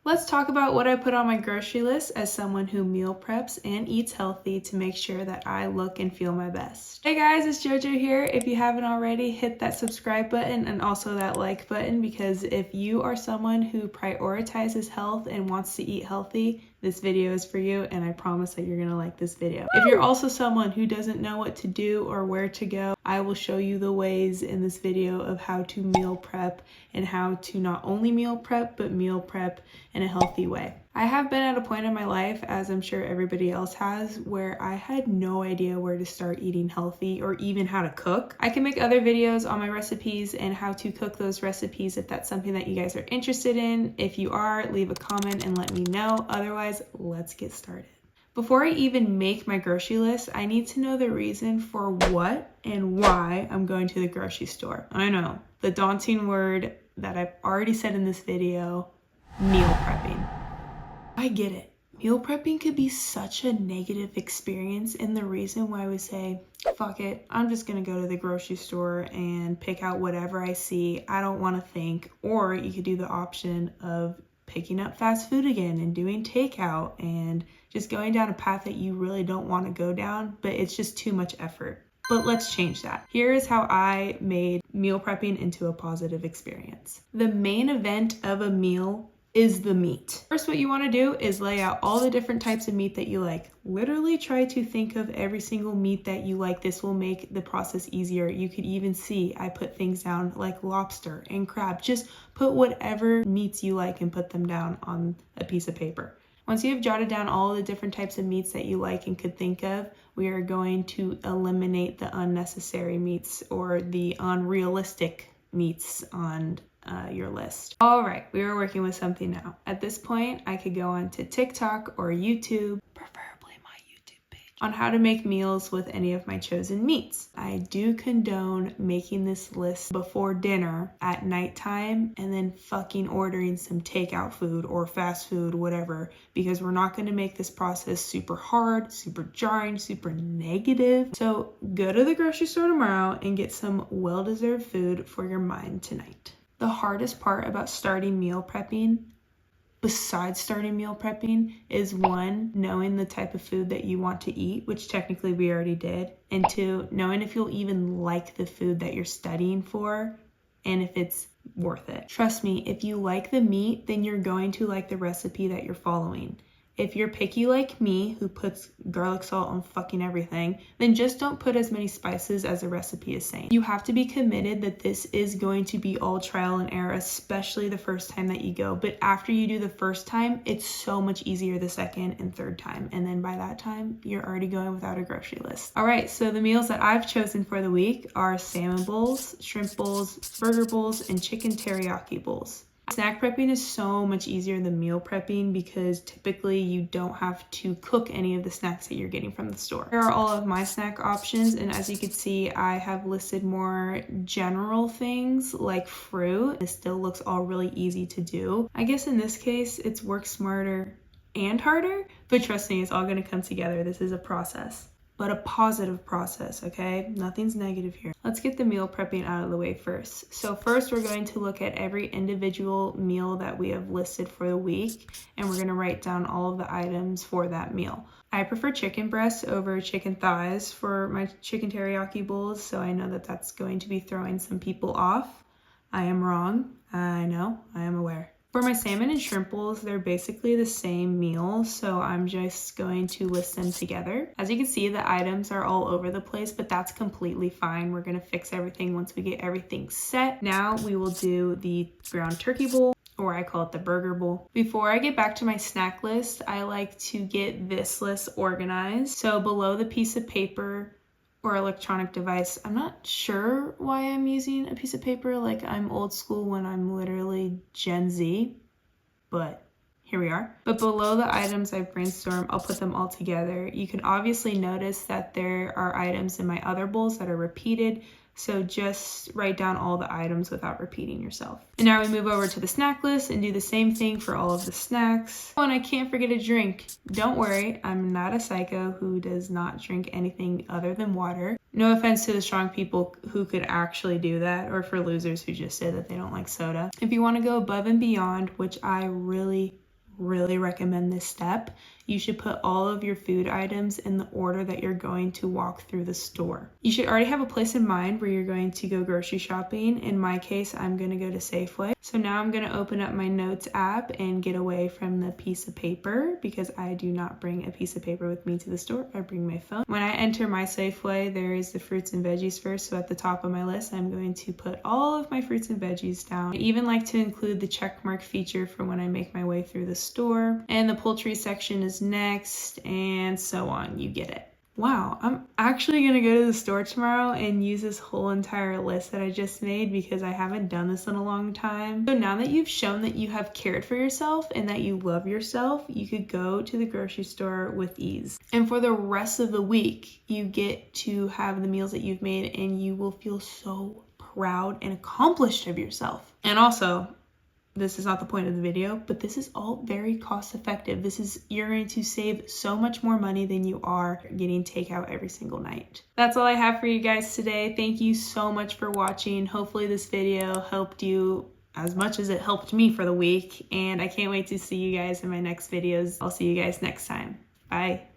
Let's talk about what I put on my grocery list as someone who meal preps and eats healthy to make sure that I look and feel my best. Hey guys, it's JoJo here. If you haven't already, hit that subscribe button and also that like button, because if you are someone who prioritizes health and wants to eat healthy, this video is for you, and I promise that you're gonna like this video. If you're also someone who doesn't know what to do or where to go, I will show you the ways in this video of how to meal prep and how to not only meal prep, but meal prep in a healthy way. I have been at a point in my life, as I'm sure everybody else has, where I had no idea where to start eating healthy or even how to cook. I can make other videos on my recipes and how to cook those recipes if that's something that you guys are interested in. If you are, leave a comment and let me know. Otherwise, let's get started. Before I even make my grocery list, I need to know the reason for what and why I'm going to the grocery store. I know, the daunting word that I've already said in this video, meal prepping. I get it. Meal prepping could be such a negative experience, and the reason why we say, fuck it, I'm just gonna go to the grocery store and pick out whatever I see, I don't wanna think. Or you could do the option of picking up fast food again and doing takeout and just going down a path that you really don't want to go down, but it's just too much effort. But let's change that. Here is how I made meal prepping into a positive experience. The main event of a meal is the meat. First, what you want to do is lay out all the different types of meat that you like. Literally try to think of every single meat that you like. This will make the process easier. You could even see I put things down like lobster and crab. Just put whatever meats you like and put them down on a piece of paper. Once you have jotted down all the different types of meats that you like and could think of, we are going to eliminate the unnecessary meats or the unrealistic meats on your list. All right, we are working with something now. At this point, I could go on to TikTok or YouTube, preferably my YouTube page, on how to make meals with any of my chosen meats. I do condone making this list before dinner at nighttime and then fucking ordering some takeout food or fast food, whatever, because we're not going to make this process super hard, super jarring, super negative. So go to the grocery store tomorrow and get some well-deserved food for your mind tonight. The hardest part about starting meal prepping, besides starting meal prepping, is one, knowing the type of food that you want to eat, which technically we already did, and two, knowing if you'll even like the food that you're studying for and if it's worth it. Trust me, if you like the meat, then you're going to like the recipe that you're following. If you're picky like me, who puts garlic salt on fucking everything, then just don't put as many spices as the recipe is saying. You have to be committed that this is going to be all trial and error, especially the first time that you go. But after you do the first time, it's so much easier the second and third time. And then by that time, you're already going without a grocery list. All right, so the meals that I've chosen for the week are salmon bowls, shrimp bowls, burger bowls, and chicken teriyaki bowls. Snack prepping is so much easier than meal prepping because typically you don't have to cook any of the snacks that you're getting from the store. Here are all of my snack options, and as you can see, I have listed more general things like fruit. It still looks all really easy to do. I guess in this case, it's work smarter and harder, but trust me, it's all gonna come together. This is a process. But a positive process, okay? Nothing's negative here. Let's get the meal prepping out of the way first. So first, we're going to look at every individual meal that we have listed for the week, and we're gonna write down all of the items for that meal. I prefer chicken breasts over chicken thighs for my chicken teriyaki bowls, so I know that that's going to be throwing some people off. I am wrong. I know, I am aware. For my salmon and shrimp bowls, they're basically the same meal, so I'm just going to list them together. As you can see, the items are all over the place, but that's completely fine. We're gonna fix everything once we get everything set. Now we will do the ground turkey bowl, or I call it the burger bowl. Before I get back to my snack list, I like to get this list organized. So below the piece of paper or electronic device, I'm not sure why I'm using a piece of paper, like I'm old school when I'm literally Gen Z, but here we are. But below the items I've brainstormed, I'll put them all together. You can obviously notice that there are items in my other bowls that are repeated, so just write down all the items without repeating yourself. And now we move over to the snack list and do the same thing for all of the snacks. Oh, and I can't forget a drink. Don't worry, I'm not a psycho who does not drink anything other than water. No offense to the strong people who could actually do that, or for losers who just say that they don't like soda. If you want to go above and beyond, which I really really recommend this step. You should put all of your food items in the order that you're going to walk through the store. You should already have a place in mind where you're going to go grocery shopping. In my case, I'm going to go to Safeway. So now I'm going to open up my notes app and get away from the piece of paper because I do not bring a piece of paper with me to the store. I bring my phone. When I enter my Safeway, there is the fruits and veggies first. So at the top of my list, I'm going to put all of my fruits and veggies down. I even like to include the check mark feature for when I make my way through the store. And the poultry section is next, and so on. You get it. Wow, I'm actually gonna go to the store tomorrow and use this whole entire list that I just made because I haven't done this in a long time. So now that you've shown that you have cared for yourself and that you love yourself, you could go to the grocery store with ease. And for the rest of the week, you get to have the meals that you've made and you will feel so proud and accomplished of yourself. And also, this is not the point of the video, but this is all very cost effective. You're going to save so much more money than you are getting takeout every single night. That's all I have for you guys today. Thank you so much for watching. Hopefully this video helped you as much as it helped me for the week. And I can't wait to see you guys in my next videos. I'll see you guys next time. Bye.